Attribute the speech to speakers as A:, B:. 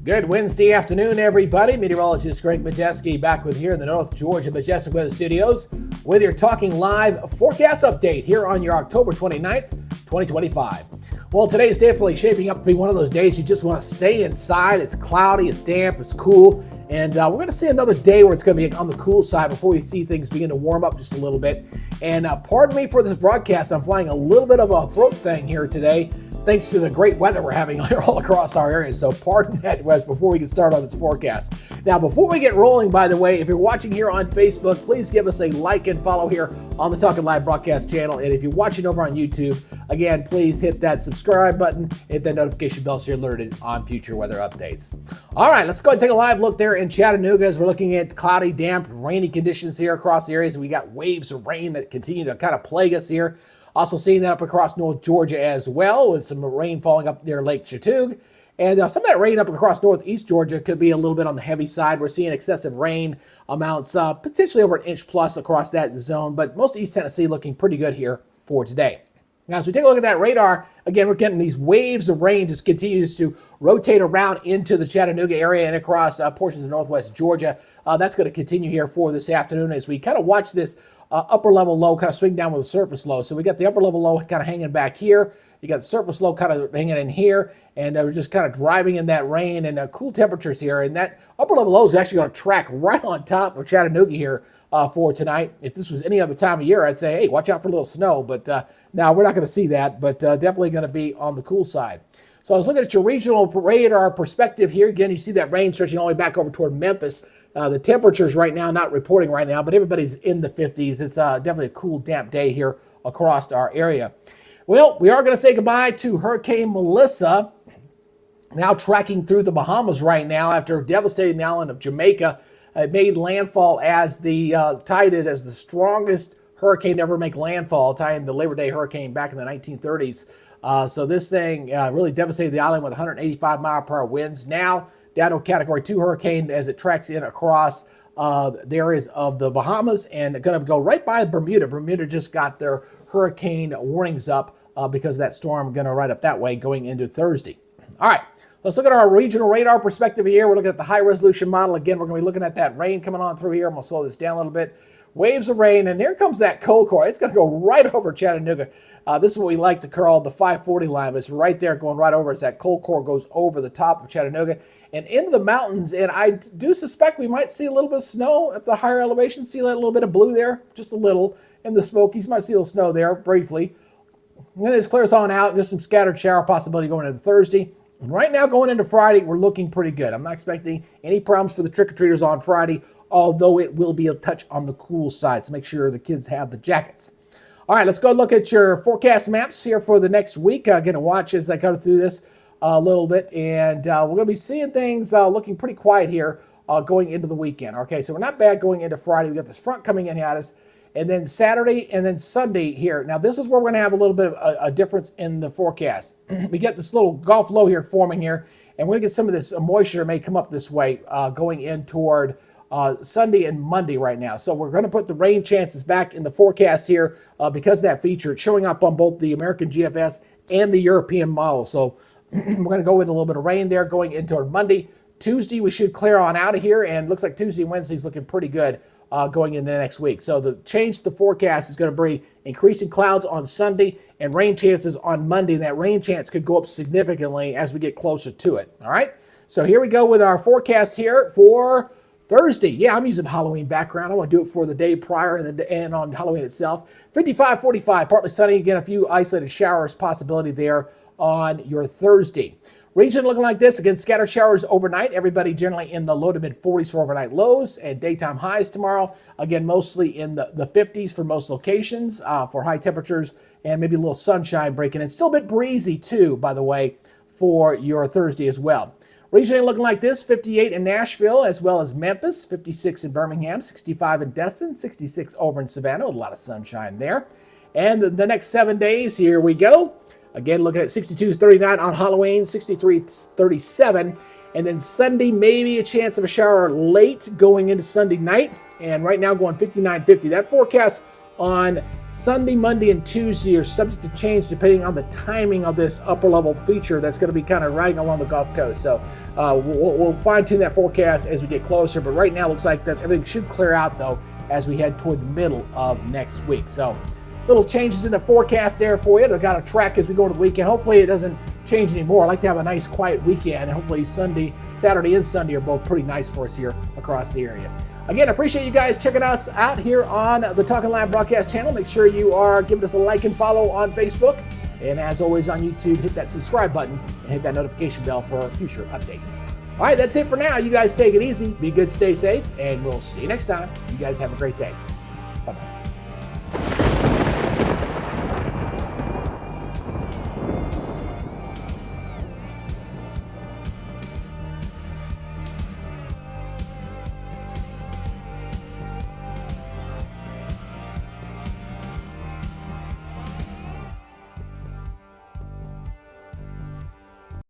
A: Good Wednesday afternoon, everybody. Meteorologist Greg Majeski back with here in the North Georgia Majestic Weather Studios with your Talking Live forecast update here on your October 29th, 2025. Well, today is definitely shaping up to be one of those days you just want to stay inside. It's cloudy, it's damp, it's cool, and we're going to see another day where it's going to be on the cool side before we see things begin to warm up just a little bit. And pardon me for this broadcast. I'm flying a little bit of a throat thing here today, thanks to the great weather we're having all across our area. So pardon that, Wes, before we get started on this forecast. Now, before we get rolling, by the way, if you're watching here on Facebook, please give us a like and follow here on the Talking Live broadcast channel. And if you're watching over on YouTube, again, please hit that subscribe button, hit that notification bell so you're alerted on future weather updates. All right, let's go ahead and take a live look there in Chattanooga as we're looking at cloudy, damp, rainy conditions here across the areas. We got waves of rain that continue to kind of plague us here. Also seeing that up across North Georgia as well, with some rain falling up near Lake Chattooga. And some of that rain up across Northeast Georgia could be a little bit on the heavy side. We're seeing excessive rain amounts, potentially over an inch plus across that zone. But most of East Tennessee looking pretty good here for today. Now, as we take a look at that radar, again, we're getting these waves of rain just continues to rotate around into the Chattanooga area and across portions of Northwest Georgia. That's going to continue here for this afternoon as we kind of watch this upper level low kind of swing down with the surface low. So we got the upper level low kind of hanging back here. You got the surface low kind of hanging in here, and we're just kind of driving in that rain and cool temperatures here. And that upper level low is actually going to track right on top of Chattanooga here for tonight. If this was any other time of year, I'd say, hey, watch out for a little snow. But now we're not going to see that, but definitely going to be on the cool side. So I was looking at your regional radar perspective here. Again, you see that rain stretching all the way back over toward Memphis. The temperatures right now, not reporting right now, but everybody's in the 50s. It's definitely a cool, damp day here across our area. Well, we are going to say goodbye to Hurricane Melissa, now tracking through the Bahamas right now after devastating the island of Jamaica. It made landfall as tied it as the strongest hurricane to ever make landfall, tying the Labor Day hurricane back in the 1930s. So this thing really devastated the island with 185-mile-per-hour winds. Now down to a Category 2 hurricane as it tracks in across the areas of the Bahamas and going to go right by Bermuda. Bermuda just got their hurricane warnings up because of that storm going to right up that way going into Thursday. All right, let's look at our regional radar perspective here. We're looking at the high-resolution model. Again, we're going to be looking at that rain coming on through here. I'm going to slow this down a little bit. Waves of rain, and here comes that cold core. It's going to go right over Chattanooga. This is what we like to call the 540 line. It's right there going right over as that cold core goes over the top of Chattanooga and into the mountains. And I do suspect we might see a little bit of snow at the higher elevation. See that little bit of blue there? Just a little. In the Smokies, might see a little snow there briefly. And then this clears on out. Just some scattered shower possibility going into Thursday. And right now going into Friday, we're looking pretty good. I'm not expecting any problems for the trick-or-treaters on Friday, although it will be a touch on the cool side. So make sure the kids have the jackets. All right, let's go look at your forecast maps here for the next week. Get to watch as I go through this a little bit. And we're going to be seeing things looking pretty quiet here going into the weekend. Okay, so we're not bad going into Friday. We got this front coming in at us. And then Saturday and then Sunday here. Now, this is where we're going to have a little bit of a difference in the forecast. We get this little Gulf low here forming here. And we're going to get some of this moisture may come up this way going in toward Sunday and Monday right now. So we're going to put the rain chances back in the forecast here because of that feature. It's showing up on both the American GFS and the European model. So we're going to go with a little bit of rain there going into Monday. Tuesday, we should clear on out of here. And looks like Tuesday and Wednesday is looking pretty good going into next week. So the change to the forecast is going to bring increasing clouds on Sunday and rain chances on Monday. And that rain chance could go up significantly as we get closer to it. All right. So here we go with our forecast here for Thursday. Yeah, I'm using Halloween background. I want to do it for the day prior and on Halloween itself. 55-45, partly sunny. Again, a few isolated showers possibility there on your Thursday. Region looking like this. Again, scattered showers overnight. Everybody generally in the low to mid 40s for overnight lows and daytime highs tomorrow. Again, mostly in the 50s for most locations for high temperatures and maybe a little sunshine breaking in. Still a bit breezy too, by the way, for your Thursday as well. Regionally looking like this, 58 in Nashville as well as Memphis, 56 in Birmingham, 65 in Destin, 66 over in Savannah, with a lot of sunshine there. And the next 7 days, here we go. Again, looking at 62-39 on Halloween, 63-37. And then Sunday, maybe a chance of a shower late going into Sunday night. And right now going 59-50. That forecast on Sunday, Monday, and Tuesday are subject to change depending on the timing of this upper level feature that's going to be kind of riding along the Gulf Coast. So we'll fine tune that forecast as we get closer. But right now, it looks like that everything should clear out though as we head toward the middle of next week. So little changes in the forecast there for you. They've got to track as we go to the weekend. Hopefully, it doesn't change anymore. I like to have a nice quiet weekend, and hopefully Saturday and Sunday are both pretty nice for us here across the area. Again, I appreciate you guys checking us out here on the Talking Live broadcast channel. Make sure you are giving us a like and follow on Facebook. And as always on YouTube, hit that subscribe button and hit that notification bell for future updates. All right, that's it for now. You guys take it easy. Be good, stay safe, and we'll see you next time. You guys have a great day. Bye-bye.